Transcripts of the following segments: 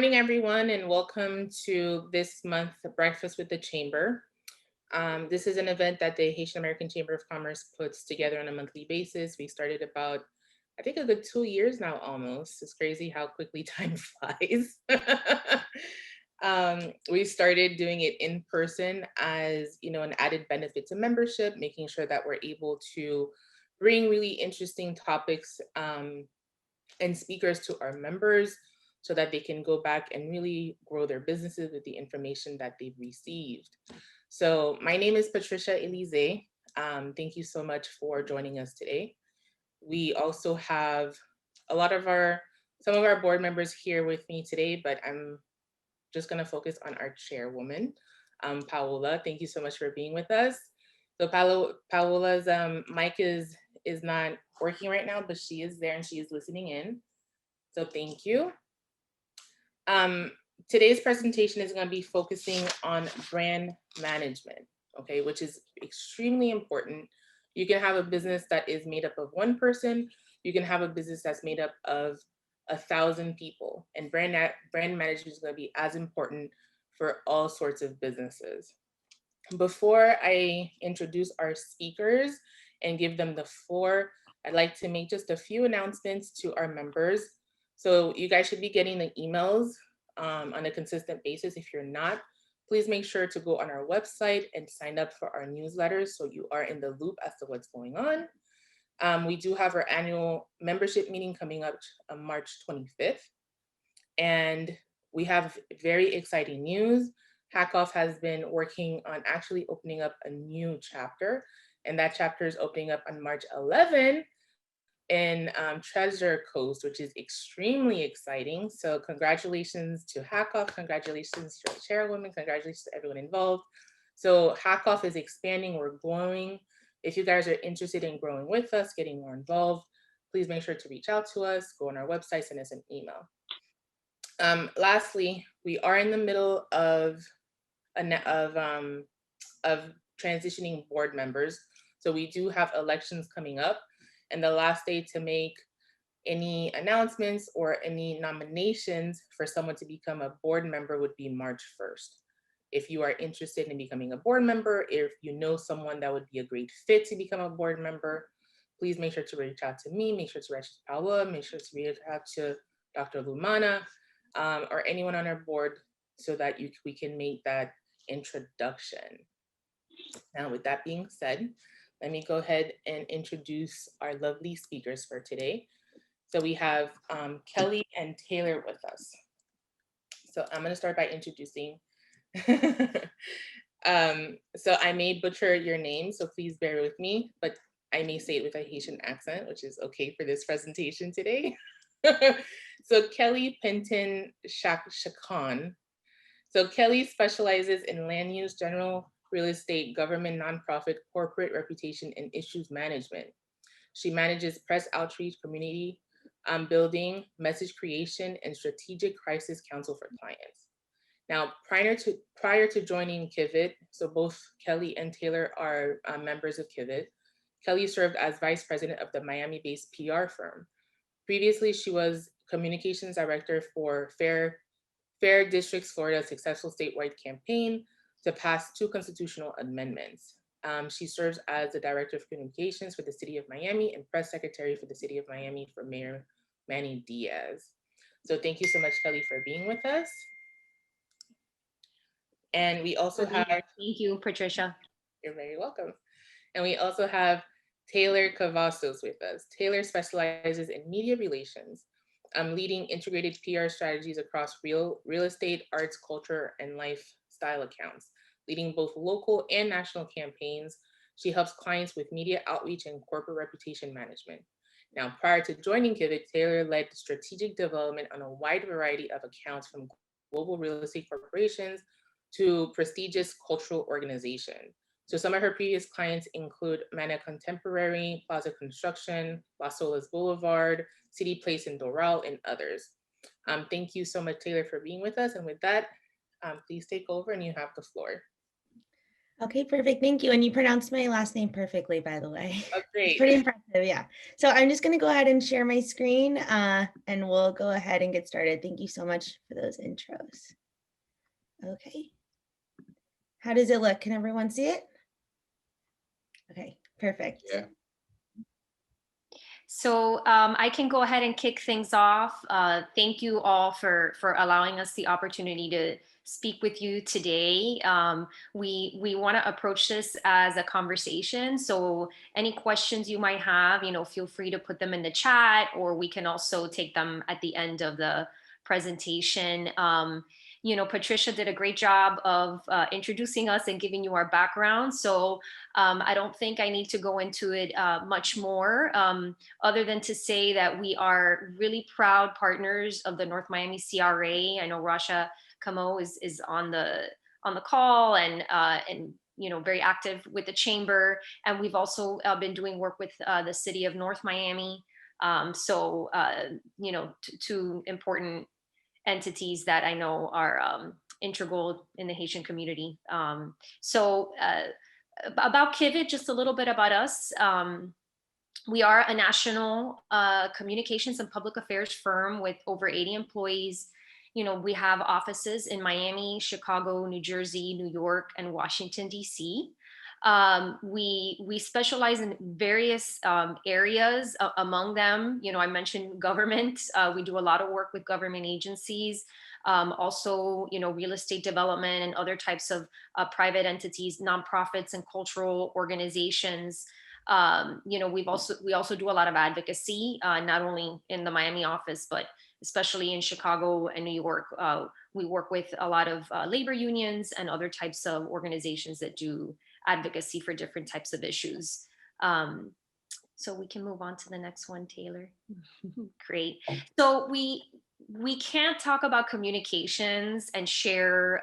morning, everyone, and welcome to this month's Breakfast with the Chamber. This is an event that the Haitian American Chamber of Commerce puts together on a monthly basis. We started about, I think, a good 2 years now almost. It's crazy how quickly time flies. We started doing it in person as, an added benefit to membership, making sure that we're able to bring really interesting topics and speakers to our members so that they can go back and really grow their businesses with the information that they've received. So my name is Patricia Elise. Thank you so much for joining us today. We also have some of our board members here with me today, but I'm just going to focus on our chairwoman, Paola. Thank you so much for being with us. So Paola's mic is not working right now, but she is there and she is listening in. So thank you. Today's presentation is going to be focusing on brand management, okay, which is extremely important. You can have a business that is made up of one person. You can have a business that's made up of 1,000 people, and brand management is going to be as important for all sorts of businesses. Before I introduce our speakers and give them the floor, I'd like to make just a few announcements to our members. So you guys should be getting the emails on a consistent basis. If you're not, please make sure to go on our website and sign up for our newsletters so you are in the loop as to what's going on. We do have our annual membership meeting coming up on March 25th. And we have very exciting news. Hackoff has been working on actually opening up a new chapter, and that chapter is opening up on March 11th in Treasure Coast, which is extremely exciting. So congratulations to Hackoff, congratulations to the chairwoman, congratulations to everyone involved. So Hackoff is expanding, we're growing. If you guys are interested in growing with us, getting more involved, please make sure to reach out to us, go on our website, send us an email. Lastly, we are in the middle of transitioning board members. So we do have elections coming up, and the last day to make any announcements or any nominations for someone to become a board member would be March 1st. If you are interested in becoming a board member, if you know someone that would be a great fit to become a board member, please make sure to reach out to me, make sure to reach out to Paola, make sure to reach out to Dr. Lumana, or anyone on our board so that we can make that introduction. Now, with that being said, let me go ahead and introduce our lovely speakers for today. So we have Kelly and Taylor with us. So I'm going to start by introducing. So I may butcher your name, so please bear with me, but I may say it with a Haitian accent, which is okay for this presentation today. So Kelly Penton Chacon. So Kelly specializes in land use, general real estate, government, nonprofit, corporate reputation, and issues management. She manages press outreach, community building, message creation, and strategic crisis counsel for clients. Now, prior to joining Kivvit, so both Kelly and Taylor are members of Kivvit, Kelly served as vice president of the Miami-based PR firm. Previously, she was communications director for Fair Districts Florida's successful statewide campaign to pass 2 constitutional amendments. She serves as the director of communications for the city of Miami and press secretary for the city of Miami for Mayor Manny Diaz. So thank you so much, Kelly, for being with us. And we also have... Thank you, Patricia. You're very welcome. And we also have Taylor Cavazos with us. Taylor specializes in media relations, leading integrated PR strategies across real estate, arts, culture, and lifestyle accounts, leading both local and national campaigns. She helps clients with media outreach and corporate reputation management. Now, prior to joining Kivvit, Taylor led strategic development on a wide variety of accounts from global real estate corporations to prestigious cultural organizations. So some of her previous clients include Mana Contemporary, Plaza Construction, Las Olas Boulevard, City Place in Doral, and others. Thank you so much, Taylor, for being with us. And with that, please take over and you have the floor. Okay, perfect. Thank you. And you pronounced my last name perfectly, by the way. Oh, It's great. pretty impressive. Yeah. So I'm just going to go ahead and share my screen and we'll go ahead and get started. Thank you so much for those intros. Okay. How does it look? Can everyone see it? Okay, perfect. Yeah. So I can go ahead and kick things off. Thank you all for allowing us the opportunity to speak with you today. We want to approach this as a conversation. So any questions you might have, feel free to put them in the chat, or we can also take them at the end of the presentation. Patricia did a great job of introducing us and giving you our background. So I don't think I need to go into it much more. Other than to say that we are really proud partners of the North Miami CRA. I know Rasha Camo is on the call and very active with the chamber, and we've also been doing work with the city of North Miami. Two important entities that I know are integral in the Haitian community. About Kivvit, just a little bit about us. We are a national communications and public affairs firm with over 80 employees. We have offices in Miami, Chicago, New Jersey, New York, and Washington, D.C. We specialize in various areas. Among them, I mentioned government. We do a lot of work with government agencies. Also, real estate development and other types of private entities, nonprofits, and cultural organizations. We also do a lot of advocacy, not only in the Miami office, but especially in Chicago and New York. We work with a lot of labor unions and other types of organizations that do advocacy for different types of issues. So we can move on to the next one, Taylor. Great. So we can't talk about communications and share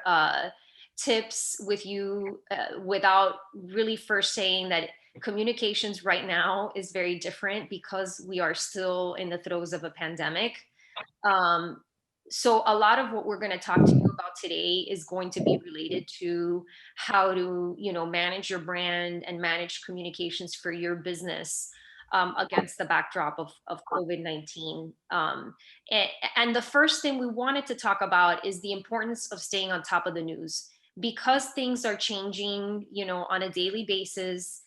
tips with you without really first saying that communications right now is very different because we are still in the throes of a pandemic. So a lot of what we're going to talk to you about today is going to be related to how to, manage your brand and manage communications for your business against the backdrop of COVID-19. And the first thing we wanted to talk about is the importance of staying on top of the news because things are changing, on a daily basis.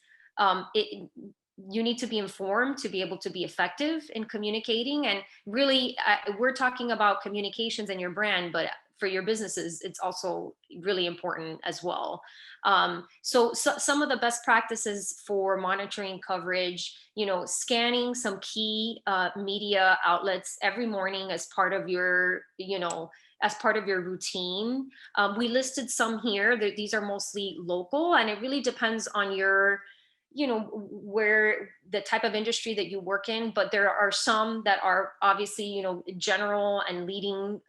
You need to be informed to be able to be effective in communicating. And really, we're talking about communications and your brand, but for your businesses, it's also really important as well. So some of the best practices for monitoring coverage, scanning some key media outlets every morning as part of your, as part of your routine. We listed some here. These are mostly local, and it really depends on your where the type of industry that you work in, but there are some that are obviously, general and leading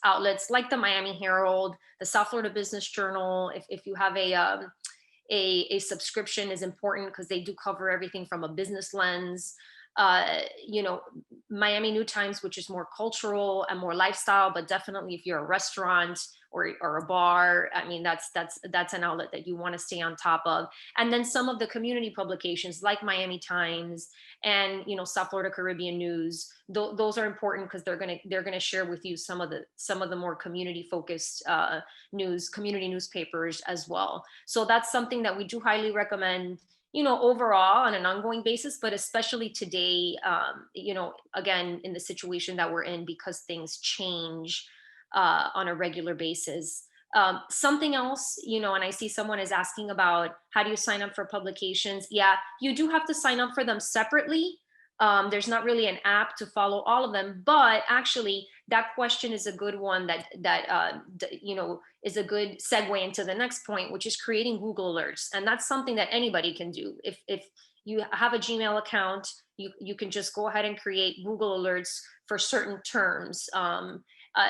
outlets like the Miami Herald, the South Florida Business Journal. If you have a subscription is important because they do cover everything from a business lens. Miami New Times, which is more cultural and more lifestyle, but definitely if you're a restaurant or a bar, I mean, that's an outlet that you want to stay on top of. And then some of the community publications like Miami Times and, South Florida Caribbean News, those are important because they're gonna share with you some of the more community focused community newspapers as well. So that's something that we do highly recommend, overall on an ongoing basis, but especially today, again, in the situation that we're in because things change on a regular basis. Something else, and I see someone is asking about how do you sign up for publications? Yeah, you do have to sign up for them separately. There's not really an app to follow all of them, but actually that question is a good one that is a good segue into the next point, which is creating Google alerts. And that's something that anybody can do. If you have a Gmail account, you can just go ahead and create Google alerts for certain terms.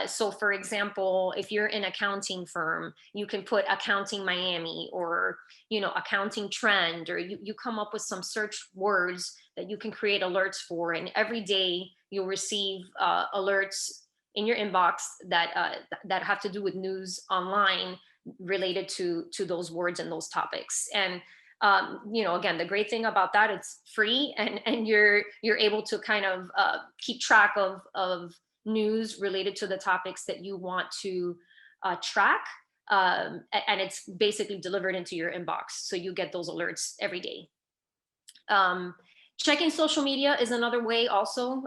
So for example, if you're an accounting firm, you can put accounting Miami or, accounting trend, or you come up with some search words that you can create alerts for. And every day you'll receive alerts in your inbox that have to do with news online related to those words and those topics. And again, the great thing about that, it's free, and you're able to kind of keep track of news related to the topics that you want to track. And it's basically delivered into your inbox, so you get those alerts every day. Checking social media is another way also.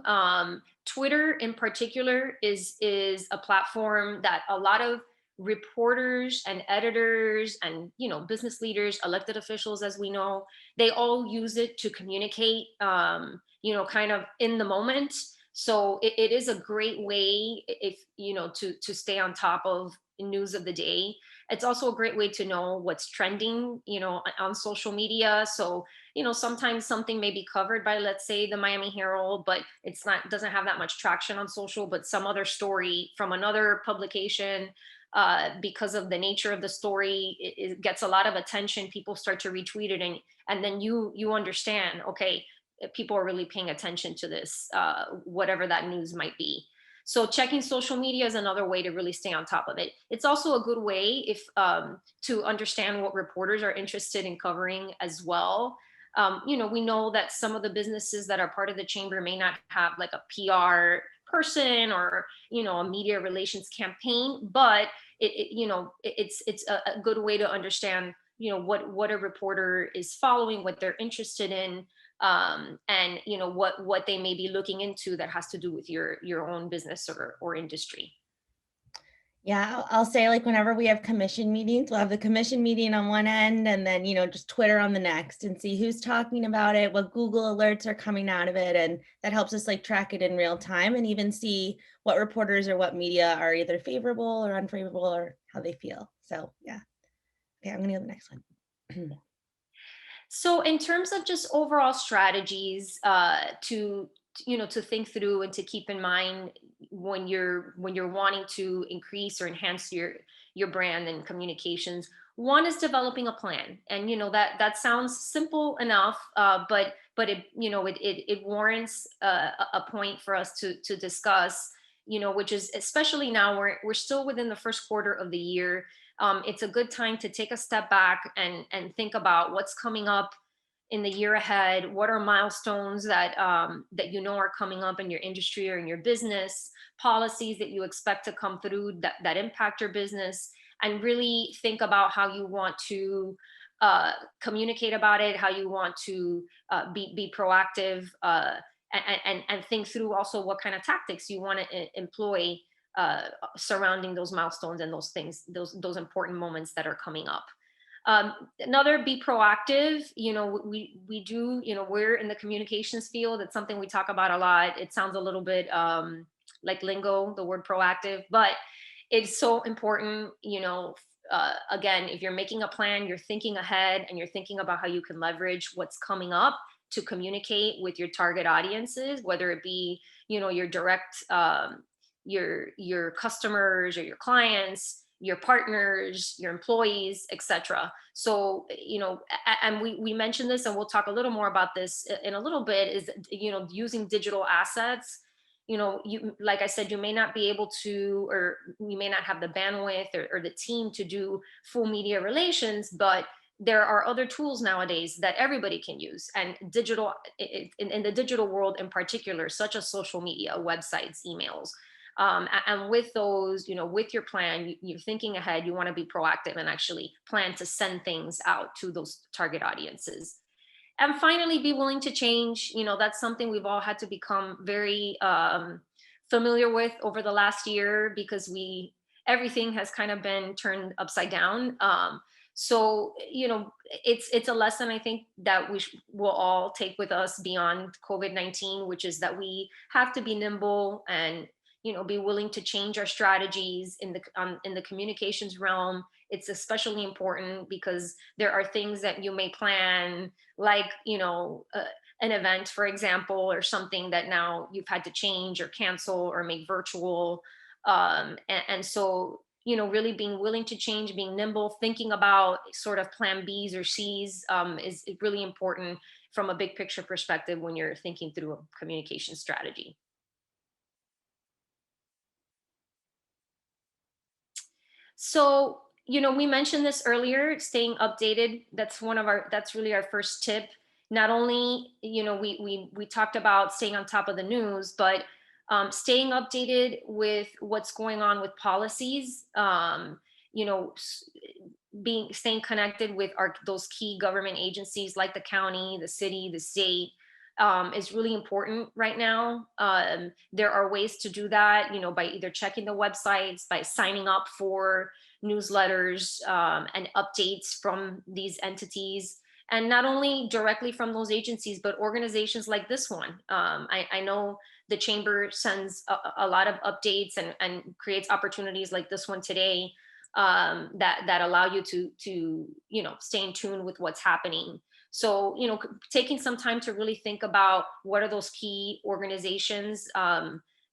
Twitter in particular is a platform that a lot of reporters and editors and business leaders, elected officials, as we know, they all use it to communicate kind of in the moment. So it is a great way, if to stay on top of news of the day. It's also a great way to know what's trending on social media. So sometimes something may be covered by, let's say, the Miami Herald, but doesn't have that much traction on social. But some other story from another publication, because of the nature of the story, it gets a lot of attention. People start to retweet it, and then you understand, okay, people are really paying attention to this, whatever that news might be. So checking social media is another way to really stay on top of it. It's also a good way if to understand what reporters are interested in covering as well. We know that some of the businesses that are part of the chamber may not have like a PR person or a media relations campaign, but it's a good way to understand what a reporter is following, what they're interested in, and what they may be looking into that has to do with your own business or industry. Yeah, I'll say, like, whenever we have commission meetings, we'll have the commission meeting on one end and then, just Twitter on the next, and see who's talking about it, what Google alerts are coming out of it. And that helps us like track it in real time and even see what reporters or what media are either favorable or unfavorable or how they feel. So yeah. Okay, I'm gonna go to the next one. So in terms of just overall strategies to think through and to keep in mind when you're wanting to increase or enhance your brand and communications, one is developing a plan. And that sounds simple enough, but it warrants a point for us to discuss, which is, especially now we're still within the first quarter of the year. It's a good time to take a step back and think about what's coming up in the year ahead. What are milestones that are coming up in your industry or in your business, policies that you expect to come through that impact your business, and really think about how you want to communicate about it, how you want to be proactive, and think through also what kind of tactics you want to employ surrounding those milestones and those things, those important moments that are coming up. Another, be proactive. We do, we're in the communications field. It's something we talk about a lot. It sounds a little bit like lingo, the word proactive, but it's so important. Again, if you're making a plan, you're thinking ahead and you're thinking about how you can leverage what's coming up to communicate with your target audiences, whether it be, your direct, your customers or your clients, your partners, your employees, etc. So, and we mentioned this, and we'll talk a little more about this in a little bit, is, using digital assets. You, like I said, you may not be able to, or you may not have the bandwidth or the team to do full media relations, but there are other tools nowadays that everybody can use, and digital, in the digital world in particular, such as social media, websites, emails. And with those, with your plan, you're thinking ahead, you want to be proactive and actually plan to send things out to those target audiences. And finally, be willing to change. That's something we've all had to become very familiar with over the last year, because everything has kind of been turned upside down. So, it's a lesson, I think, that will all take with us beyond COVID-19, which is that we have to be nimble and, be willing to change our strategies in the communications realm. It's especially important because there are things that you may plan, like, an event, for example, or something that now you've had to change or cancel or make virtual. And so, really being willing to change, being nimble, thinking about sort of plan Bs or Cs is really important from a big picture perspective when you're thinking through a communication strategy. So, we mentioned this earlier, staying updated. That's really our first tip. Not only, we talked about staying on top of the news, but staying updated with what's going on with policies, you know, s- staying connected with those key government agencies like the county, the city, the state, is really important right now. There are ways to do that, by either checking the websites, by signing up for newsletters, and updates from these entities, and not only directly from those agencies, but organizations like this one. I know the chamber sends a lot of updates and creates opportunities like this one today, that allow you to stay in tune with what's happening. So, taking some time to really think about what are those key organizations,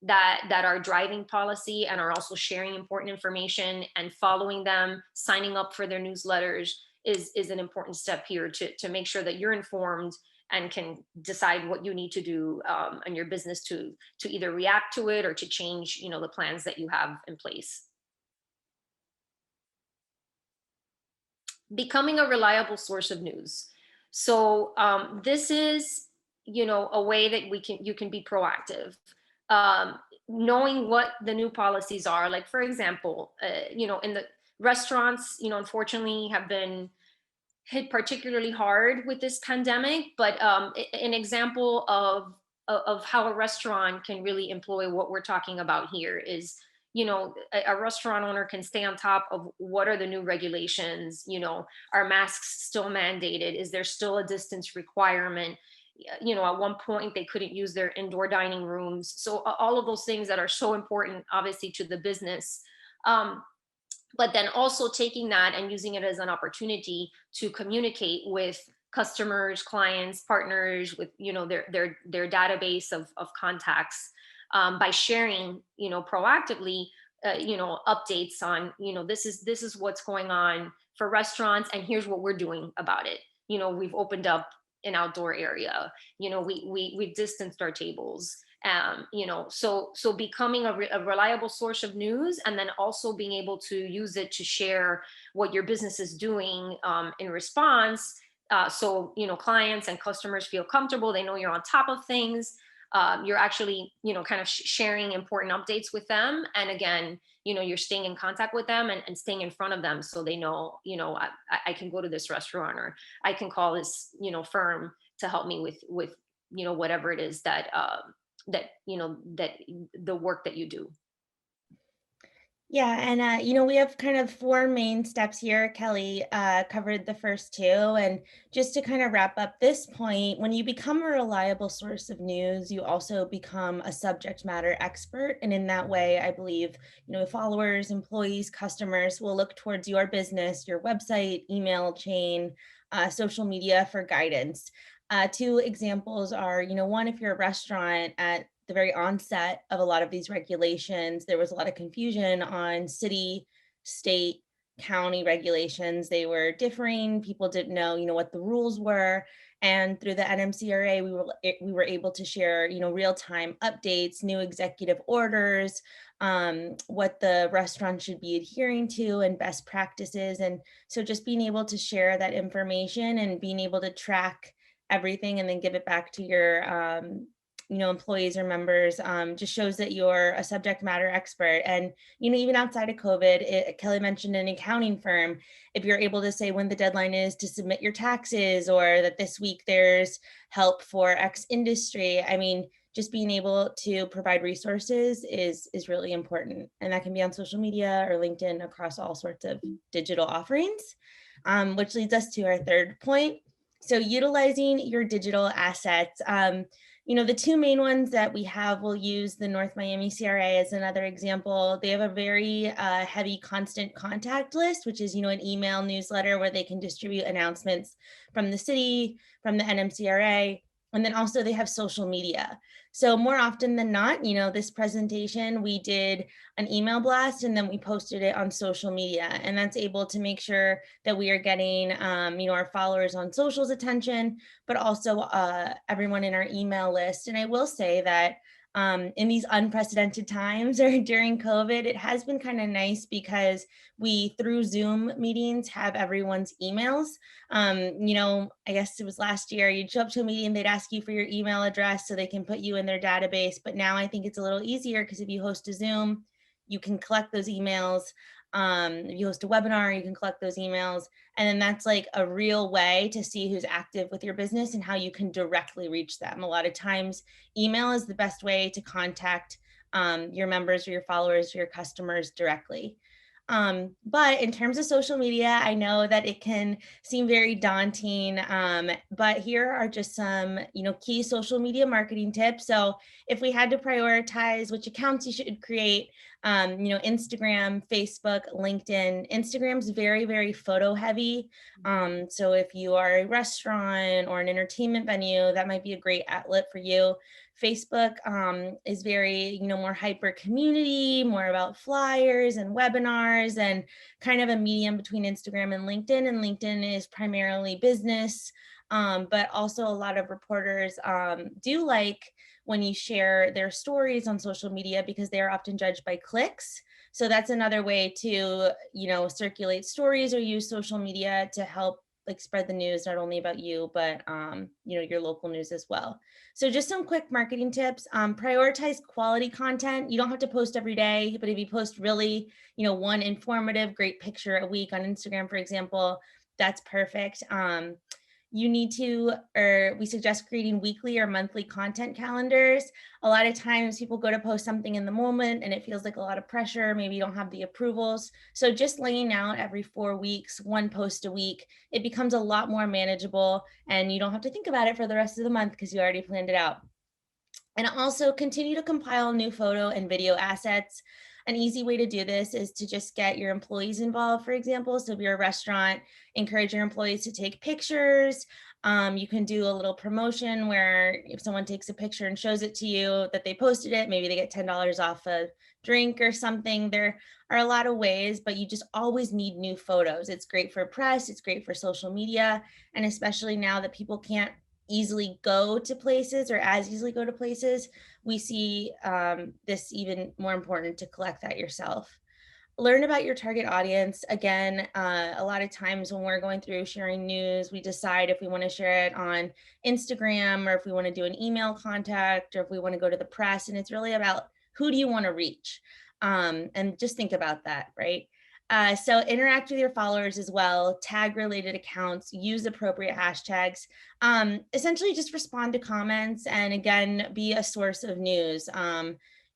that are driving policy and are also sharing important information, and following them, signing up for their newsletters is an important step here to make sure that you're informed and can decide what you need to do, in your business to either react to it or to change, the plans that you have in place. Becoming a reliable source of news. So, this is, a way that you can be proactive. Knowing what the new policies are, like for example, in the restaurants, unfortunately have been hit particularly hard with this pandemic. But an example of how a restaurant can really employ what we're talking about here is, a restaurant owner can stay on top of what are the new regulations. Are masks still mandated? Is there still a distance requirement? At one point they couldn't use their indoor dining rooms. So all of those things that are so important, obviously, to the business. But then also taking that and using it as an opportunity to communicate with customers, clients, partners, with their database of contacts, by sharing, proactively, updates on, this is what's going on for restaurants, and here's what we're doing about it. We've opened up an outdoor area. We've distanced our tables. So becoming a reliable source of news, and then also being able to use it to share what your business is doing, in response. So clients and customers feel comfortable. They know you're on top of things. You're actually kind of sharing important updates with them, and again, you're staying in contact with them, and staying in front of them, so they know, I can go to this restaurant, or I can call this firm to help me with whatever it is that that the work that you do. Yeah, and we have kind of four main steps here. Kelly covered the first two, and just to kind of wrap up this point, when you become a reliable source of news, you also become a subject matter expert, and in that way, I believe followers, employees, customers will look towards your business, your website, email chain, social media for guidance. Two examples are, one, if you're a restaurant, at the very onset of a lot of these regulations, there was a lot of confusion on city, state, county regulations. They were differing. People didn't know, what the rules were. And through the NMCRA, we were able to share, real-time updates, new executive orders, what the restaurant should be adhering to, and best practices. And so just being able to share that information and being able to track everything and then give it back to your employees or members, just shows that you're a subject matter expert. And even outside of COVID, Kelly mentioned an accounting firm. If you're able to say when the deadline is to submit your taxes, or that this week there's help for X industry, I mean, just being able to provide resources is really important. And that can be on social media or LinkedIn, across all sorts of digital offerings, which leads us to our third point. So utilizing your digital assets. The two main ones that we have, we'll use the North Miami CRA as another example. They have a very heavy constant contact list, which is, an email newsletter where they can distribute announcements from the city, from the NMCRA, and then also they have social media. So more often than not, this presentation, we did an email blast and then we posted it on social media, and that's able to make sure that we are getting, our followers on social's attention, but also everyone in our email list. And I will say that In these unprecedented times or during COVID, it has been kind of nice because we, through Zoom meetings, have everyone's emails. I guess it was last year, you'd show up to a meeting, they'd ask you for your email address so they can put you in their database. But now I think it's a little easier because if you host a Zoom, you can collect those emails. If you host a webinar, you can collect those emails. And then that's like a real way to see who's active with your business and how you can directly reach them. A lot of times, email is the best way to contact your members or your followers or your customers directly. But in terms of social media, I know that it can seem very daunting, but here are just some, key social media marketing tips. So if we had to prioritize which accounts you should create, Instagram, Facebook, LinkedIn. Instagram's very, very photo heavy. So if you are a restaurant or an entertainment venue, that might be a great outlet for you. Facebook is very, more hyper community, more about flyers and webinars, and kind of a medium between Instagram and LinkedIn. And LinkedIn is primarily business, but also a lot of reporters do like when you share their stories on social media because they are often judged by clicks. So that's another way to, circulate stories or use social media to help like spread the news, not only about you, but, your local news as well. So just some quick marketing tips. Prioritize quality content. You don't have to post every day, but if you post really, one informative, great picture a week on Instagram, for example, that's perfect. You need to, or we suggest creating weekly or monthly content calendars. A lot of times people go to post something in the moment and it feels like a lot of pressure. Maybe you don't have the approvals. So just laying out every 4 weeks, one post a week, it becomes a lot more manageable and you don't have to think about it for the rest of the month because you already planned it out. And also continue to compile new photo and video assets. An easy way to do this is to just get your employees involved, for example. So if you're a restaurant, encourage your employees to take pictures. You can do a little promotion where if someone takes a picture and shows it to you that they posted it, maybe they get $10 off a drink or something. There are a lot of ways, but you just always need new photos. It's great for press, it's great for social media, and especially now that people can't easily go to places or as easily go to places, we see this even more important to collect that yourself. Learn about your target audience. Again, a lot of times when we're going through sharing news, we decide if we want to share it on Instagram or if we want to do an email contact or if we want to go to the press. And it's really about who do you want to reach? And just think about that, right? So interact with your followers as well, tag related accounts, use appropriate hashtags, essentially just respond to comments and again, be a source of news.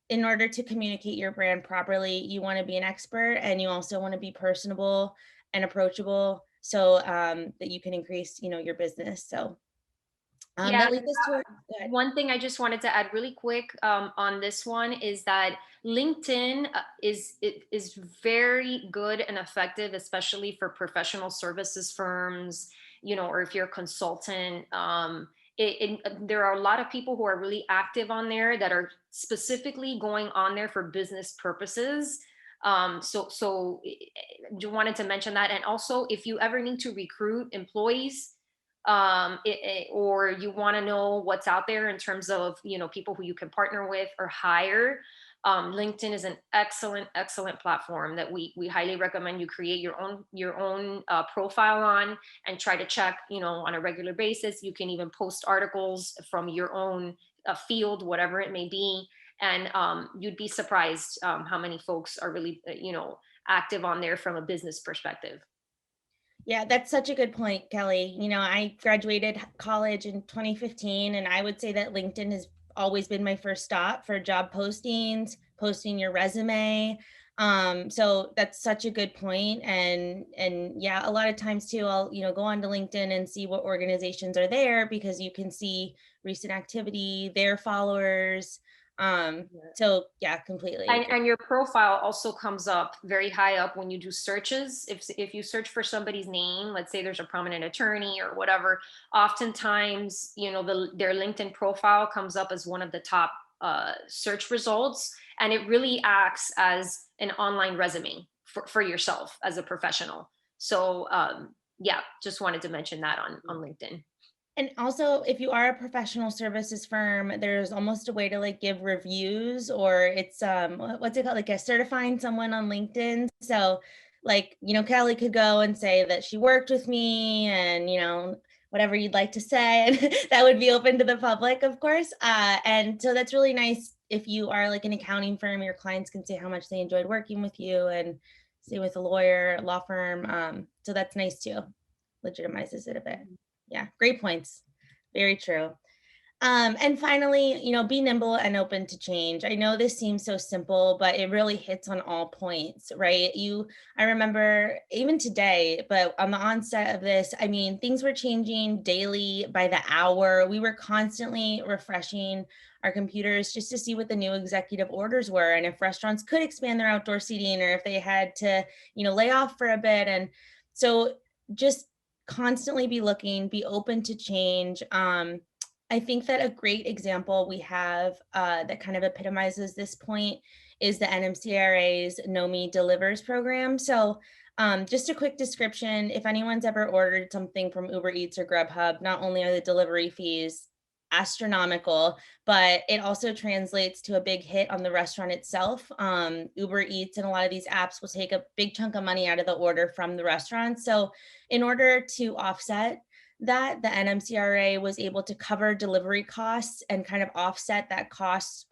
In order to communicate your brand properly, you want to be an expert and you also want to be personable and approachable so that you can increase, your business. So Yeah, that leads us to our, go ahead. one thing I just wanted to add really quick on this one is that LinkedIn is very good and effective, especially for professional services firms, or if you're a consultant. There are a lot of people who are really active on there that are specifically going on there for business purposes. So you wanted to mention that. And also, if you ever need to recruit employees, or you want to know what's out there in terms of people who you can partner with or hire, LinkedIn is an excellent platform that we highly recommend you create your own profile on and try to check on a regular basis. You can even post articles from your own field, whatever it may be, and you'd be surprised how many folks are really active on there from a business perspective. Yeah, that's such a good point, Kelly. I graduated college in 2015, and I would say that LinkedIn has always been my first stop for job postings, posting your resume. So that's such a good point. And yeah, a lot of times too, I'll, go on to LinkedIn and see what organizations are there because you can see recent activity, their followers. So yeah, completely. And your profile also comes up very high up when you do searches. If you search for somebody's name, let's say there's a prominent attorney or whatever, oftentimes, their LinkedIn profile comes up as one of the top search results. And it really acts as an online resume for yourself as a professional. So yeah, just wanted to mention that on LinkedIn. And also, if you are a professional services firm, there's almost a way to like give reviews, or it's what's it called, like a certifying someone on LinkedIn. So like, Kelly could go and say that she worked with me and, whatever you'd like to say, and that would be open to the public, of course. And so that's really nice. If you are like an accounting firm, your clients can say how much they enjoyed working with you, and same with a lawyer, law firm. So that's nice too. Legitimizes it a bit. Yeah, great points. Very true. And finally, be nimble and open to change. I know this seems so simple, but it really hits on all points, right? I remember even today, but on the onset of this, I mean, things were changing daily by the hour. We were constantly refreshing our computers just to see what the new executive orders were, and if restaurants could expand their outdoor seating, or if they had to, lay off for a bit. And so just constantly be looking, be open to change. I think that a great example we have that kind of epitomizes this point is the NMCRA's Know Me Delivers program. So just a quick description: if anyone's ever ordered something from Uber Eats or Grubhub, not only are the delivery fees astronomical, but it also translates to a big hit on the restaurant itself. Uber Eats and a lot of these apps will take a big chunk of money out of the order from the restaurant. So in order to offset that, the NMCRA was able to cover delivery costs and kind of offset that cost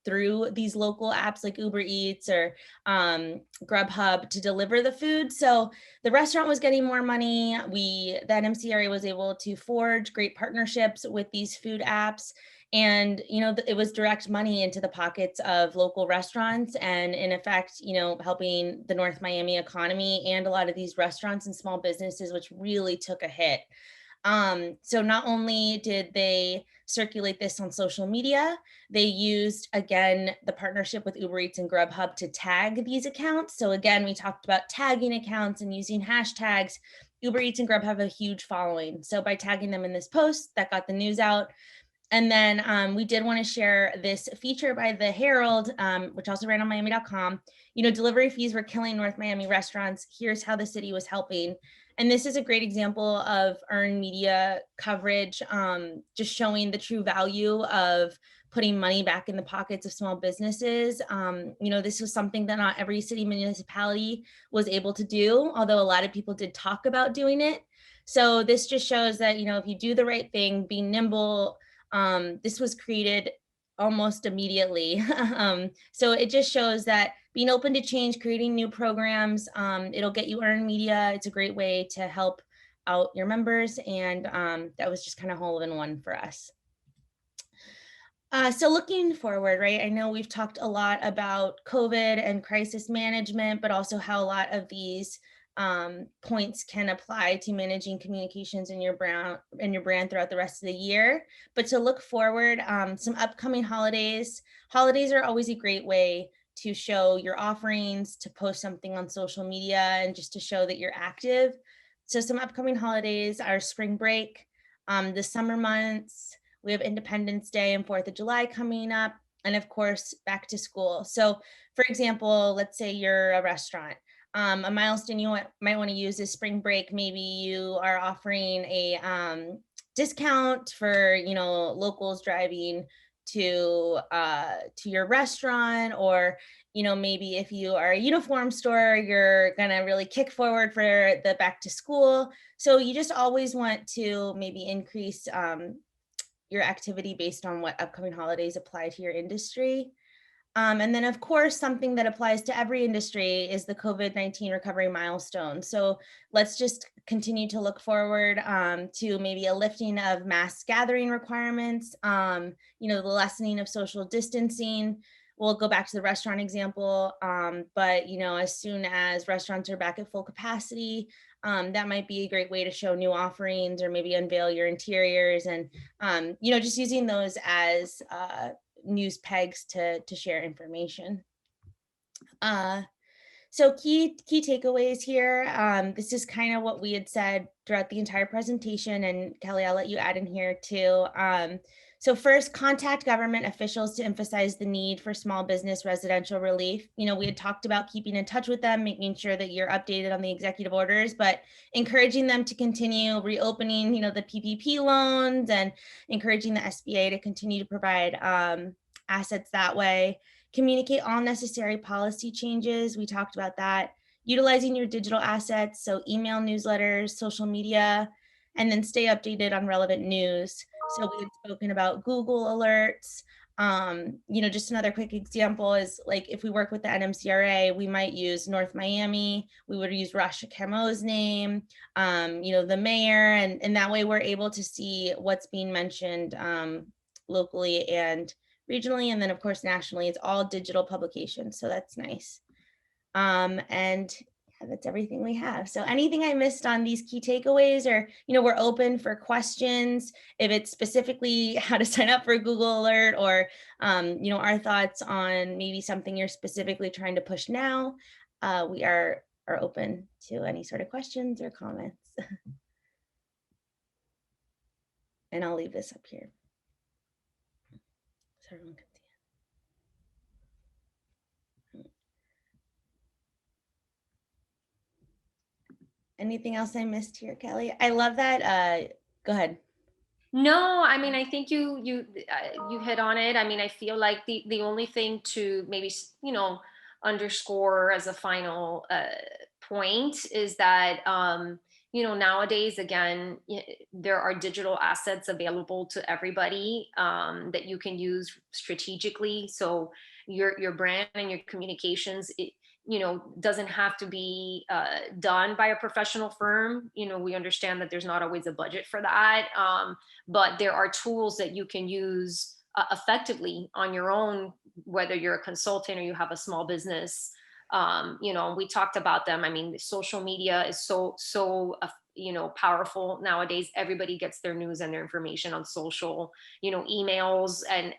through these local apps like Uber Eats or Grubhub to deliver the food. So the restaurant was getting more money. The NMCRA was able to forge great partnerships with these food apps. And, it was direct money into the pockets of local restaurants, and in effect, helping the North Miami economy and a lot of these restaurants and small businesses, which really took a hit. So not only did they circulate this on social media, they used, again, the partnership with Uber Eats and Grubhub to tag these accounts. So again, we talked about tagging accounts and using hashtags. Uber Eats and Grubhub have a huge following. So by tagging them in this post, that got the news out. And then we did want to share this feature by the Herald, which also ran on Miami.com. Delivery fees were killing North Miami restaurants. Here's how the city was helping. And this is a great example of earned media coverage, just showing the true value of putting money back in the pockets of small businesses. This was something that not every city municipality was able to do, although a lot of people did talk about doing it. So this just shows that, if you do the right thing, be nimble. This was created almost immediately. So it just shows that being open to change, creating new programs, it'll get you earned media. It's a great way to help out your members. And that was just kind of all in one for us. So looking forward, right? I know we've talked a lot about COVID and crisis management, but also how a lot of these points can apply to managing communications in your brand throughout the rest of the year. But to look forward, some upcoming holidays. Holidays are always a great way to show your offerings, to post something on social media, and just to show that you're active. So some upcoming holidays are spring break, the summer months. We have Independence Day and 4th of July coming up, and of course, back to school. So for example, let's say you're a restaurant. A milestone you might want to use is spring break. Maybe you are offering a discount for locals driving to your restaurant, or maybe if you are a uniform store, you're gonna really kick forward for the back to school. So you just always want to maybe increase your activity based on what upcoming holidays apply to your industry. And then, of course, something that applies to every industry is the COVID-19 recovery milestone. So let's just continue to look forward to maybe a lifting of mass gathering requirements, the lessening of social distancing. We'll go back to the restaurant example, but as soon as restaurants are back at full capacity, that might be a great way to show new offerings, or maybe unveil your interiors, and just using those as news pegs to share information. So key takeaways here. This is kind of what we had said throughout the entire presentation, and Kelly, I'll let you add in here too. So first, contact government officials to emphasize the need for small business residential relief. You know, we had talked about keeping in touch with them, making sure that you're updated on the executive orders, but encouraging them to continue reopening, you know, the PPP loans and encouraging the SBA to continue to provide assets that way. Communicate all necessary policy changes. We talked about that. Utilizing your digital assets, so email, newsletters, social media, and then stay updated on relevant news. So we had spoken about Google alerts. You know, just another quick example is like if we work with the NMCRA, we might use North Miami, we would use Rasha Camo's name, you know, the mayor, and that way we're able to see what's being mentioned locally and regionally, and then of course nationally. It's all digital publications, so that's nice. And yeah, that's everything we have. So anything I missed on these key takeaways, or, you know, we're open for questions. If it's specifically how to sign up for Google Alert, or, you know, our thoughts on maybe something you're specifically trying to push now, we are open to any sort of questions or comments. And I'll leave this up here so everyone can see. Anything else I missed here, Kelly? I love that. Go ahead. No, I mean, I think you hit on it. I mean, I feel like the only thing to maybe, you know, underscore as a final point is that, you know, nowadays, again, there are digital assets available to everybody that you can use strategically. So your brand and your communications, you know, doesn't have to be done by a professional firm. You know, we understand that there's not always a budget for that, but there are tools that you can use effectively on your own, whether you're a consultant or you have a small business. You know, we talked about them. I mean, social media is so you know, powerful nowadays. Everybody gets their news and their information on social, you know, emails, and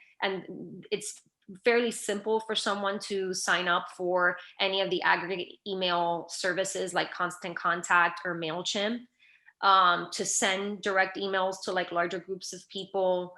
it's fairly simple for someone to sign up for any of the aggregate email services like Constant Contact or MailChimp, to send direct emails to like larger groups of people.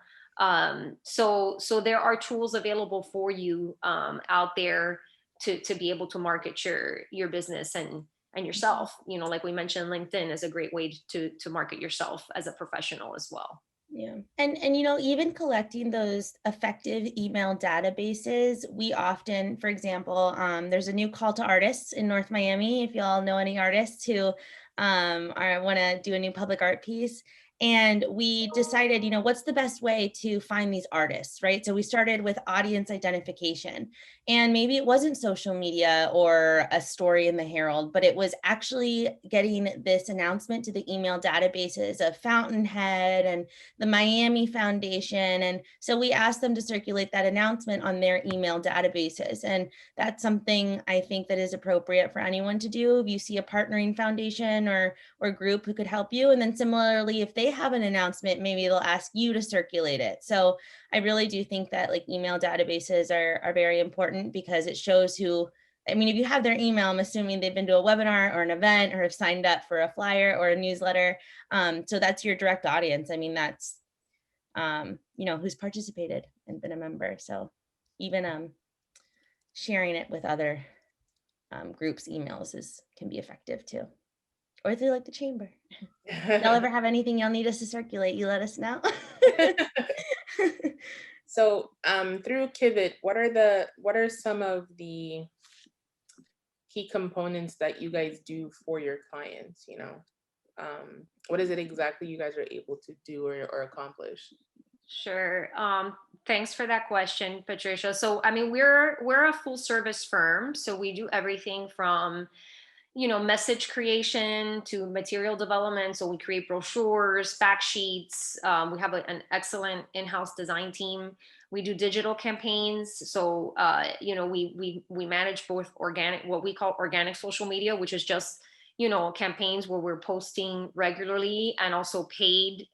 So there are tools available for you out there to be able to market your business and yourself. You know, like we mentioned, LinkedIn is a great way to market yourself as a professional as well. Yeah. And you know, even collecting those effective email databases, we often, for example, there's a new call to artists in North Miami. If y'all know any artists who want to do a new public art piece. And we decided, you know, what's the best way to find these artists, right? So we started with audience identification, and maybe it wasn't social media or a story in the Herald, but it was actually getting this announcement to the email databases of Fountainhead and the Miami Foundation. And so we asked them to circulate that announcement on their email databases. And that's something I think that is appropriate for anyone to do if you see a partnering foundation or group who could help you. And then similarly, if they have an announcement, maybe they'll ask you to circulate it. So I really do think that like email databases are very important, because it shows who, I mean, if you have their email, I'm assuming they've been to a webinar or an event or have signed up for a flyer or a newsletter. So that's your direct audience. I mean, that's, you know, who's participated and been a member. So even sharing it with other groups' emails can be effective too. Or if they like the chamber. Y'all ever have anything y'all need us to circulate, you let us know. So through Kivvit, what are some of the key components that you guys do for your clients? You know, what is it exactly you guys are able to do or accomplish? Sure. Thanks for that question, Patricia. So, I mean, we're a full service firm, so we do everything from, you know, message creation to material development. So we create brochures, fact sheets. We have an excellent in-house design team. We do digital campaigns. So, you know, we manage both organic, what we call organic social media, which is just, you know, campaigns where we're posting regularly, and also paid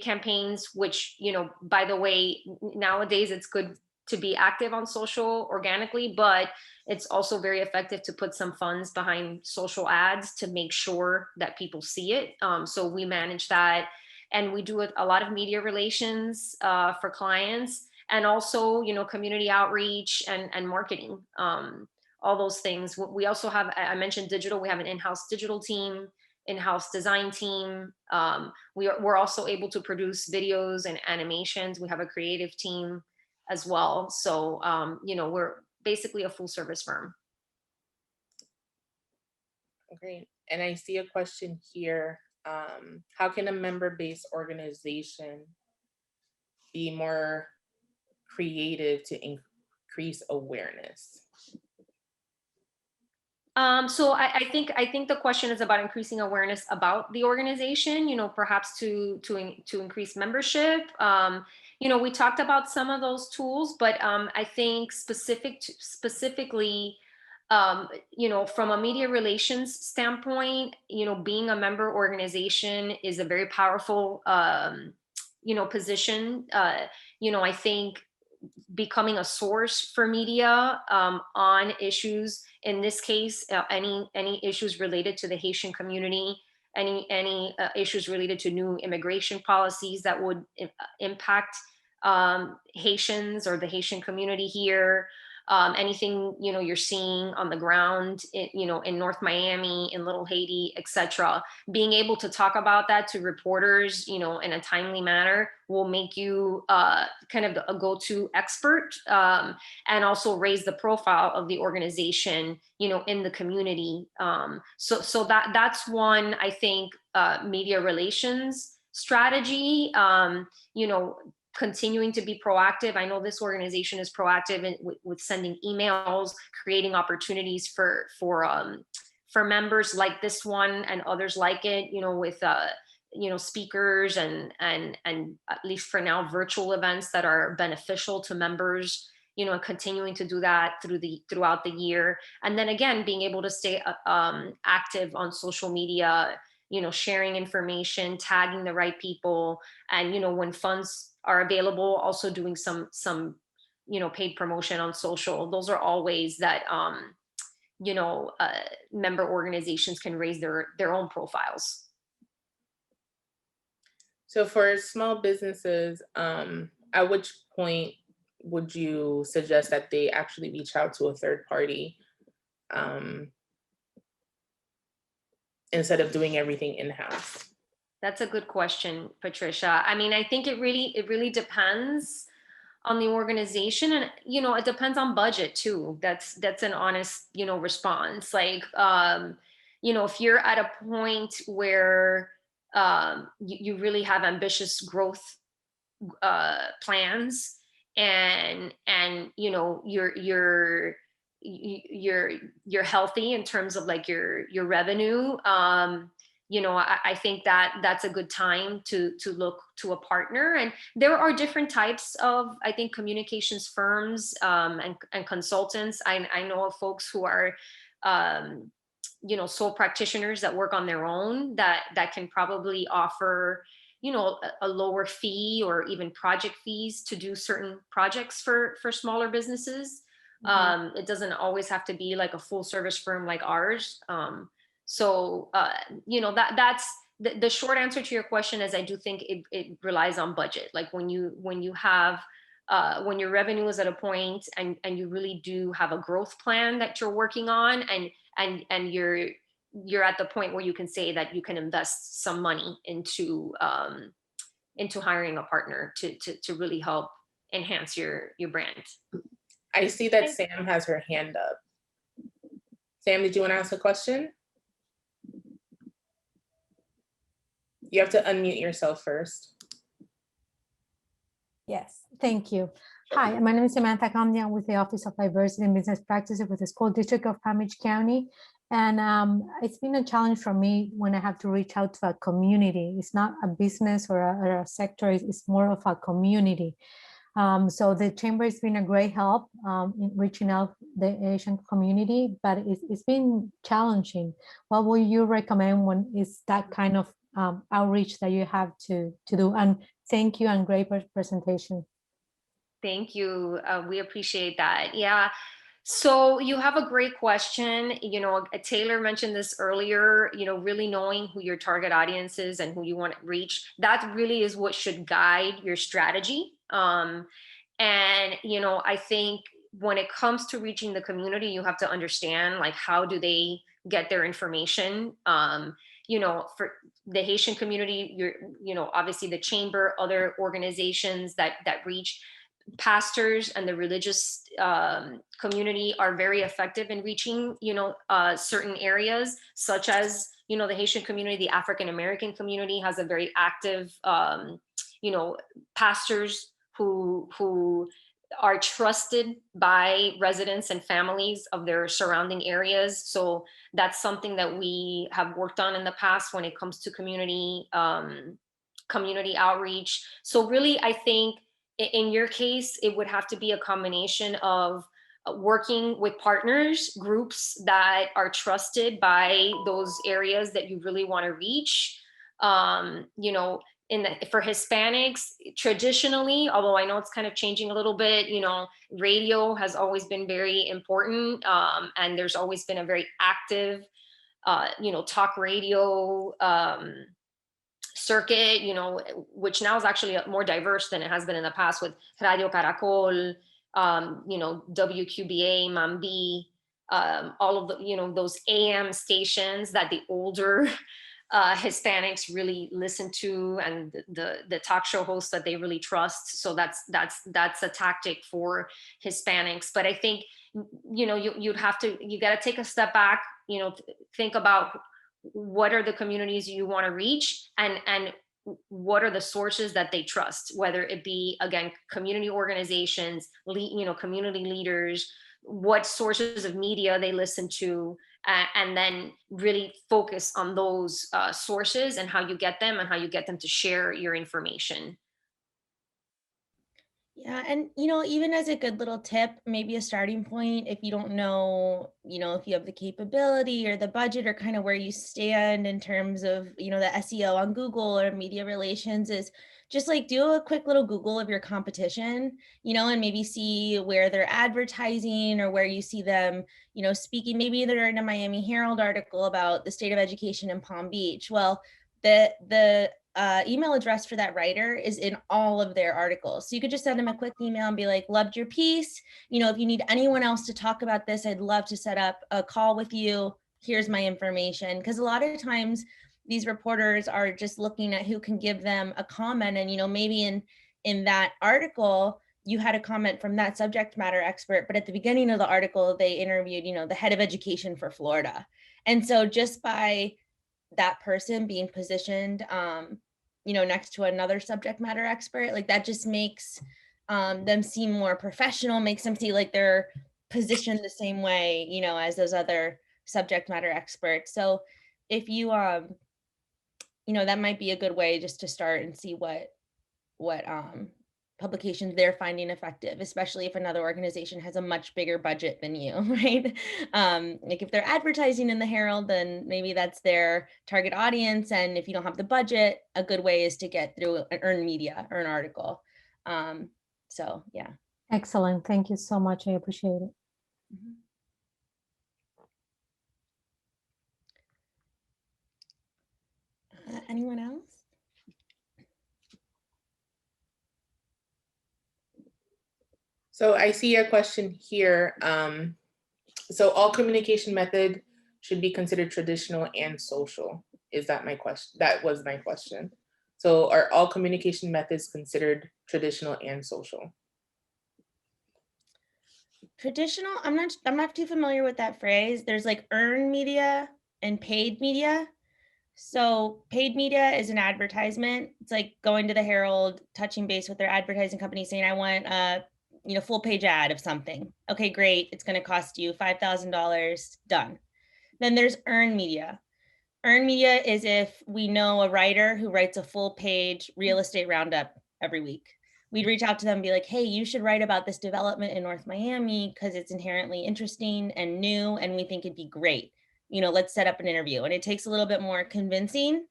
campaigns, which, you know, by the way, nowadays it's good to be active on social organically, but it's also very effective to put some funds behind social ads to make sure that people see it. So we manage that. and we do a lot of media relations for clients, and also, you know, community outreach and marketing, all those things. We also have, I mentioned digital, we have an in-house digital team, in-house design team. We're also able to produce videos and animations. We have a creative team as well. So, you know, we're basically a full service firm. Great. And I see a question here. How can a member-based organization be more creative to increase awareness? So I think the question is about increasing awareness about the organization, you know, perhaps to increase membership. You know, we talked about some of those tools, but I think specifically, you know, from a media relations standpoint, you know, being a member organization is a very powerful, you know, position. You know, I think becoming a source for media on issues, in this case, any issues related to the Haitian community, any issues related to new immigration policies that would impact Haitians or the Haitian community here. Anything, you know, you're seeing on the ground, you know, in North Miami, in Little Haiti, etc. Being able to talk about that to reporters, you know, in a timely manner will make you kind of a go-to expert, and also raise the profile of the organization, you know, in the community. So that's one, I think, media relations strategy. You know, continuing to be proactive. I know this organization is proactive with sending emails, creating opportunities for members like this one and others like it, you know, with you know, speakers and at least for now, virtual events that are beneficial to members, you know, and continuing to do that throughout the year. And then again, being able to stay active on social media, you know, sharing information, tagging the right people, and, you know, when funds are available, also doing some you know, paid promotion on social. Those are all ways that you know, member organizations can raise their own profiles. So for small businesses, at which point would you suggest that they actually reach out to a third party instead of doing everything in-house? That's a good question, Patricia. I mean, I think it really depends on the organization, and, you know, it depends on budget too. That's an honest, you know, response. Like, you know, if you're at a point where you really have ambitious growth plans, and you know, you're healthy in terms of like your revenue, you know, I think that's a good time to look to a partner. And there are different types of, I think, communications firms and consultants. I know of folks who are you know, sole practitioners that work on their own, that can probably offer, you know, a lower fee or even project fees to do certain projects for smaller businesses. It doesn't always have to be like a full service firm like ours. So, you know, that's the short answer to your question is I do think it relies on budget. Like when you have, when your revenue is at a point and you really do have a growth plan that you're working on, and you're at the point where you can say that you can invest some money into hiring a partner to really help enhance your brand. I see that Sam has her hand up. Sam, did you want to ask a question? You have to unmute yourself first. Yes, thank you. Hi, my name is Samantha Kamdian with the Office of Diversity and Business Practices with the School District of Palm Beach County. And it's been a challenge for me when I have to reach out to a community. It's not a business or a sector, it's more of a community. So the chamber has been a great help in reaching out the Asian community, but it's been challenging. What would you recommend when it's that kind of outreach that you have to do? And thank you, and great presentation. Thank you. We appreciate that. Yeah. So you have a great question. You know, Taylor mentioned this earlier, you know, really knowing who your target audience is and who you want to reach. That really is what should guide your strategy. And, you know, I think when it comes to reaching the community, you have to understand, like, how do they get their information? You know, for the Haitian community, you know, obviously the chamber, other organizations that reach pastors and the religious community are very effective in reaching, you know, certain areas, such as, you know, the Haitian community. The African American community has a very active, you know, pastors who are trusted by residents and families of their surrounding areas. So that's something that we have worked on in the past when it comes to community outreach. So really, I think in your case, it would have to be a combination of working with partners, groups that are trusted by those areas that you really want to reach. You know, for Hispanics, traditionally, although I know it's kind of changing a little bit, you know, radio has always been very important, and there's always been a very active, you know, talk radio circuit, you know, which now is actually more diverse than it has been in the past with Radio Caracol, you know, WQBA, Mambi, all of the, you know, those AM stations that the older Hispanics really listen to, and the talk show hosts that they really trust. So that's a tactic for Hispanics. But I think, you know, you got to take a step back, you know, think about what are the communities you want to reach, and what are the sources that they trust, whether it be, again, community organizations, you know, community leaders, what sources of media they listen to, and then really focus on those sources and how you get them to share your information. Yeah, and you know, even as a good little tip, maybe a starting point, if you don't know, you know, if you have the capability or the budget or kind of where you stand in terms of, you know, the SEO on Google or media relations, is just like do a quick little Google of your competition, you know, and maybe see where they're advertising or where you see them, you know, speaking. Maybe they're in a Miami Herald article about the state of education in Palm Beach. Well, the email address for that writer is in all of their articles. So you could just send them a quick email and be like, loved your piece. You know, if you need anyone else to talk about this, I'd love to set up a call with you. Here's my information. Because a lot of times these reporters are just looking at who can give them a comment. And, you know, maybe in that article, you had a comment from that subject matter expert, but at the beginning of the article, they interviewed, you know, the head of education for Florida. And so just by that person being positioned, you know, next to another subject matter expert, like that just makes them seem more professional, makes them see like they're positioned the same way, you know, as those other subject matter experts. So if you, you know, that might be a good way just to start and see what publications they're finding effective, especially if another organization has a much bigger budget than you, right? Like if they're advertising in the Herald, then maybe that's their target audience. And if you don't have the budget, a good way is to get through an earned media or an article. So yeah. Excellent. Thank you so much. I appreciate it. Anyone else? So I see a question here. So all communication method should be considered traditional and social. Is that my question? That was my question. So are all communication methods considered traditional and social? Traditional, I'm not too familiar with that phrase. There's like earned media and paid media. So paid media is an advertisement. It's like going to the Herald, touching base with their advertising company, saying, I want a, you know, full page ad of something. Okay, great. It's going to cost you $5,000. Done. Then there's earned media. Earned media is if we know a writer who writes a full page real estate roundup every week. We'd reach out to them and be like, hey, you should write about this development in North Miami because it's inherently interesting and new, and we think it'd be great. You know, let's set up an interview. And it takes a little bit more convincing,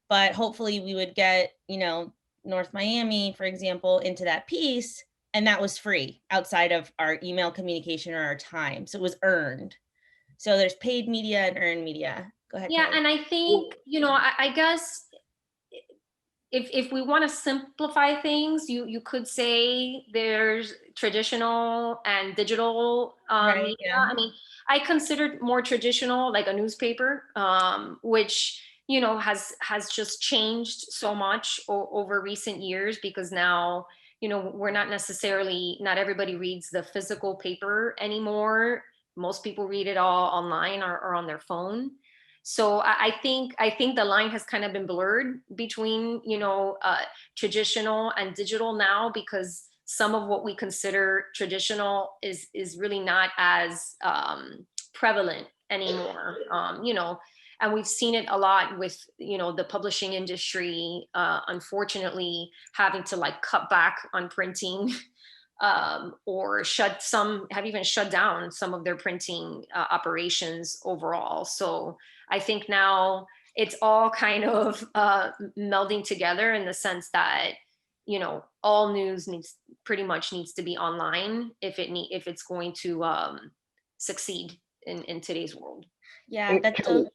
but hopefully we would get, you know, North Miami, for example, into that piece And that was free outside of our email communication or our time. So it was earned. So there's paid media and earned media. Go ahead, Yeah, Kelly. and I think, I guess if we want to simplify things, you could say there's traditional and digital Right, media. yeah. I mean, I considered more traditional, like a newspaper, which has just changed so much over recent years, because now we're not everybody reads the physical paper anymore. Most people read it all online or on their phone. So I think the line has kind of been blurred between traditional and digital now, because some of what we consider traditional is really not as prevalent anymore. And we've seen it a lot with the publishing industry, unfortunately having to like cut back on printing. Or have even shut down some of their printing operations overall. So I think now it's all kind of melding together in the sense that all news pretty much needs to be online if it's going to succeed in today's world. Yeah, And Kelly,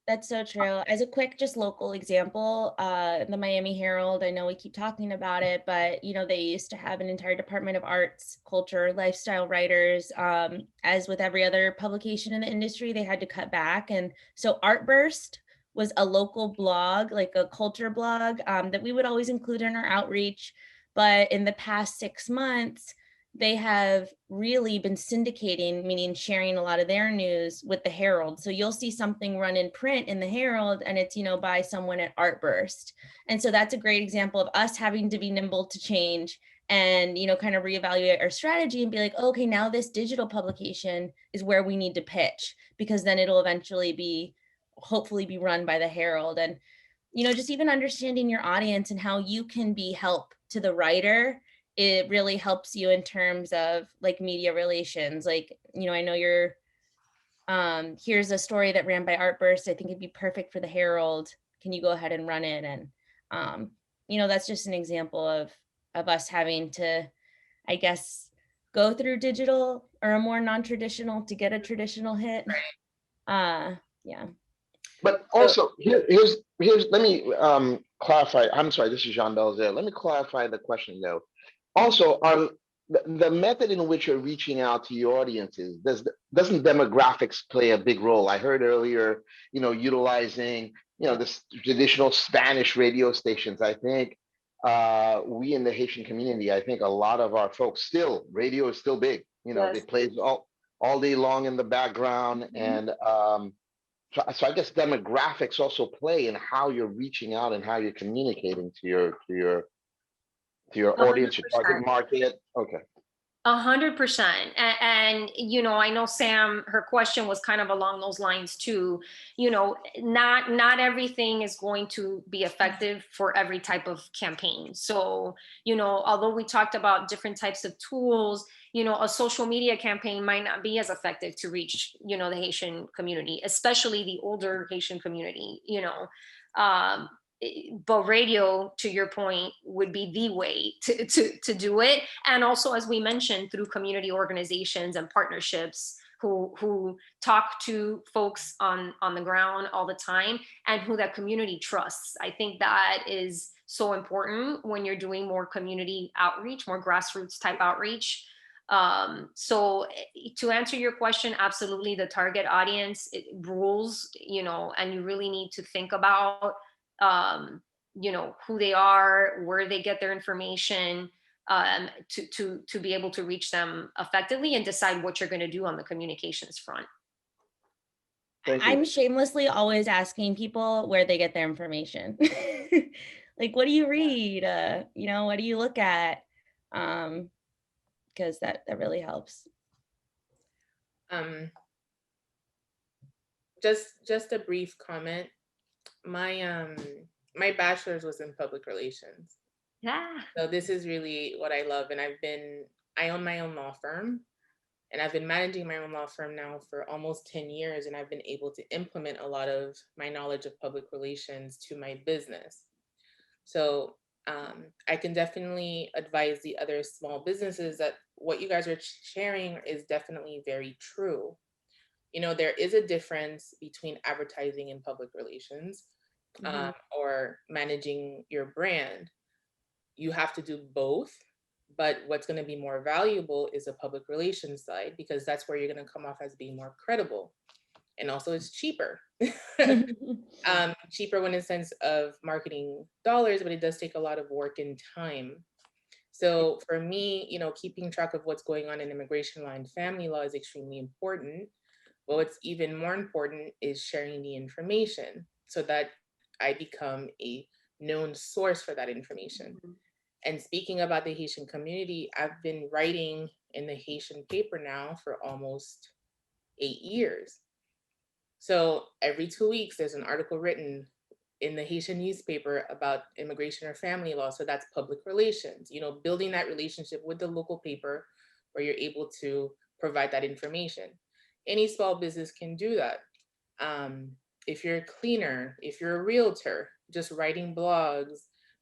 that's so true. As a quick, just local example, the Miami Herald, I know we keep talking about it, but they used to have an entire department of arts, culture, lifestyle writers. As with every other publication in the industry, they had to cut back. And so Artburst was a local blog, like a culture blog, that we would always include in our outreach. But in the past 6 months, they have really been syndicating, meaning sharing a lot of their news with the Herald. So you'll see something run in print in the Herald and it's, by someone at Artburst. And so that's a great example of us having to be nimble to change and, kind of reevaluate our strategy and be like, okay, now this digital publication is where we need to pitch, because then it'll eventually hopefully be run by the Herald. And, just even understanding your audience and how you can be help to the writer, it really helps you in terms of like media relations. Like, I know you're, here's a story that ran by Artburst. I think it'd be perfect for the Herald. Can you go ahead and run it? And, that's just an example of us having to, I guess, go through digital or a more non-traditional to get a traditional hit. Yeah. but also here's let me clarify. I'm sorry, this is Jean Belzer. Let me clarify the question though. Also, on the method in which you're reaching out to your audiences, doesn't demographics play a big role? I heard earlier, utilizing, this traditional Spanish radio stations. I think we in the Haitian community, I think a lot of our folks radio is still big. Yes. It plays all day long in the background. And so I guess demographics also play in how you're reaching out and how you're communicating to your audience, your target market. Okay. 100%. And I know Sam, her question was kind of along those lines too. Not everything is going to be effective for every type of campaign. So, although we talked about different types of tools, a social media campaign might not be as effective to reach, the Haitian community, especially the older Haitian community, but radio, to your point, would be the way to do it. And also, as we mentioned, through community organizations and partnerships who talk to folks on the ground all the time and who that community trusts. I think that is so important when you're doing more community outreach, more grassroots type outreach. So to answer your question, absolutely, the target audience rules, and you really need to think about who they are, where they get their information, to be able to reach them effectively and decide what you're going to do on the communications front. I'm shamelessly always asking people where they get their information. Like, what do you read? What do you look at? Because that really helps. Just a brief comment. My bachelor's was in public relations. Yeah. So this is really what I love. And I own my own law firm, and I've been managing my own law firm now for almost 10 years. And I've been able to implement a lot of my knowledge of public relations to my business. So I can definitely advise the other small businesses that what you guys are sharing is definitely very true. You know, there is a difference between advertising and public relations, or managing your brand. You have to do both, but what's going to be more valuable is the public relations side, because that's where you're going to come off as being more credible. And also it's cheaper. Cheaper in the sense of marketing dollars, but it does take a lot of work and time. So for me, you know, keeping track of what's going on in immigration law and family law is extremely important. But what's even more important is sharing the information so that I become a known source for that information. And speaking about the Haitian community, I've been writing in the Haitian paper now for almost 8 years. So every 2 weeks, there's an article written in the Haitian newspaper about immigration or family law. So that's public relations, you know, building that relationship with the local paper where you're able to provide that information. Any small business can do that. If you're a cleaner, if you're a realtor, just writing blogs,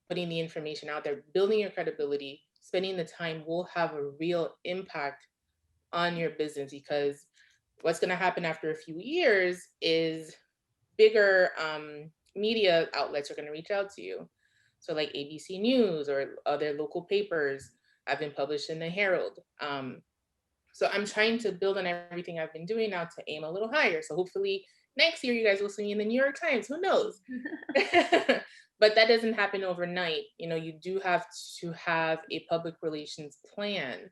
putting the information out there, building your credibility, spending the time will have a real impact on your business, because what's going to happen after a few years is bigger media outlets are going to reach out to you. So like ABC News or other local papers. I've been published in the Herald. So I'm trying to build on everything I've been doing now to aim a little higher. So hopefully next year you guys will see me in the New York Times. Who knows? But that doesn't happen overnight. You know, you do have to have a public relations plan.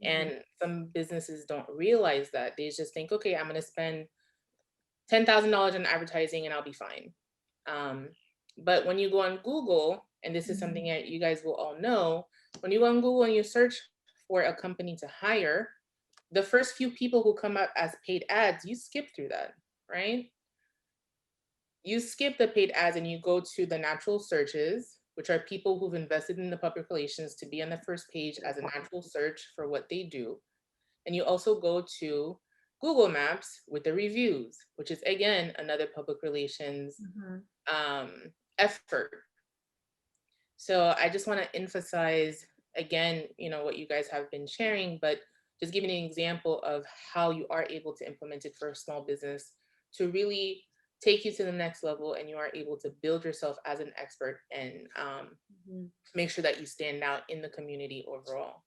And some businesses don't realize that. They just think, okay, I'm going to spend $10,000 on advertising and I'll be fine. But when you go on Google, and this is something that you guys will all know, when you go on Google and you search for a company to hire, the first few people who come up as paid ads, you skip through that, right? You skip the paid ads and you go to the natural searches, which are people who've invested in the public relations to be on the first page as a natural search for what they do. And you also go to Google Maps with the reviews, which is again another public relations effort. So I just want to emphasize again, you know, what you guys have been sharing, but just giving an example of how you are able to implement it for a small business to really take you to the next level, and you are able to build yourself as an expert and make sure that you stand out in the community overall.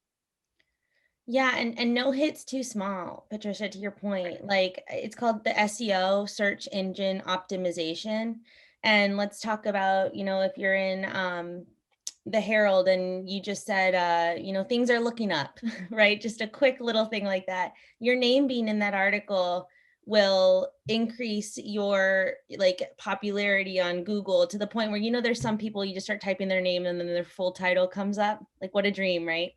Yeah, and no hit's too small, Patricia, to your point. Like, it's called the SEO, search engine optimization. And let's talk about, you know, if you're in the Herald and you just said, you know, things are looking up, right? Just a quick little thing like that. Your name being in that article will increase your like popularity on Google to the point where, you know, there's some people you just start typing their name and then their full title comes up. Like, what a dream, right?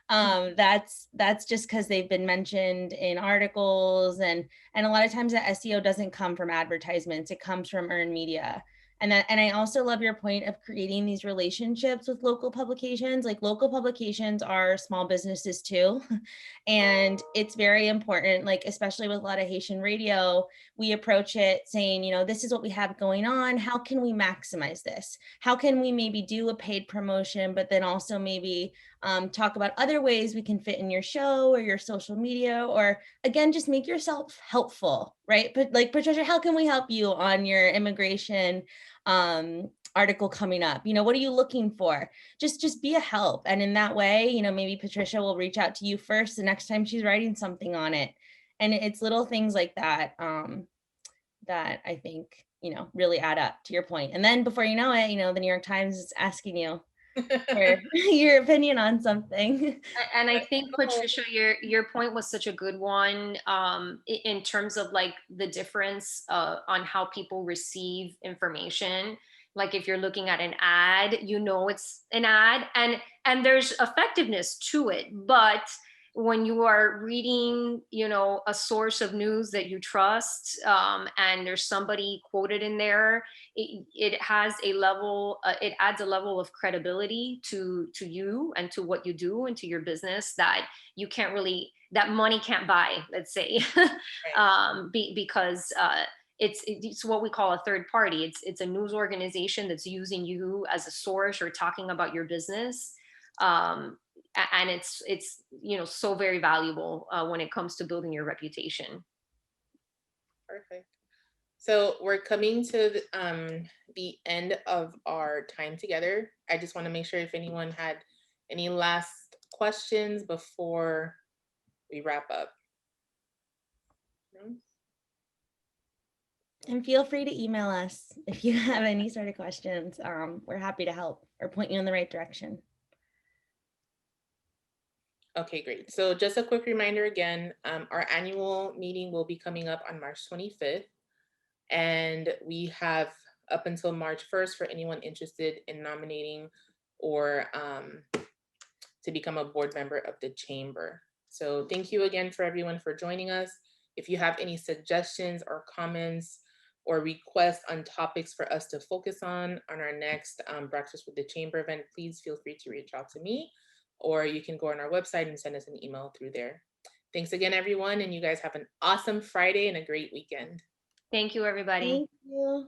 That's just because they've been mentioned in articles, and a lot of times that SEO doesn't come from advertisements, it comes from earned media. And I also love your point of creating these relationships with local publications. Like, local publications are small businesses too. And it's very important, like, especially with a lot of Haitian radio, we approach it saying, you know, this is what we have going on. How can we maximize this? How can we maybe do a paid promotion, but then also maybe talk about other ways we can fit in your show or your social media, or again, just make yourself helpful, right? But like, Patricia, how can we help you on your immigration article coming up? You know, what are you looking for? Just be a help. And in that way, you know, maybe Patricia will reach out to you first the next time she's writing something on it. And it's little things like that that I think, you know, really add up, to your point. And then before you know it, you know, the New York Times is asking you for your opinion on something. And I think, Patricia, your point was such a good one, in terms of like the difference on how people receive information. Like, if you're looking at an ad, you know it's an ad, and there's effectiveness to it. But when you are reading, you know, a source of news that you trust, and there's somebody quoted in there, it has a level, it adds a level of credibility to you and to what you do and to your business that you can't really, that money can't buy, let's say, because it's what we call a third party. It's a news organization that's using you as a source or talking about your business. And it's so very valuable when it comes to building your reputation. Perfect. So we're coming to the end of our time together. I just want to make sure if anyone had any last questions before we wrap up. No? And feel free to email us if you have any sort of questions. We're happy to help or point you in the right direction. Okay, great. So just a quick reminder again, our annual meeting will be coming up on March 25th. And we have up until March 1st for anyone interested in nominating or to become a board member of the chamber. So thank you again for everyone for joining us. If you have any suggestions or comments or requests on topics for us to focus on our next Breakfast with the Chamber event, please feel free to reach out to me, or you can go on our website and send us an email through there. Thanks again, everyone, and you guys have an awesome Friday and a great weekend. Thank you, everybody. Thank you.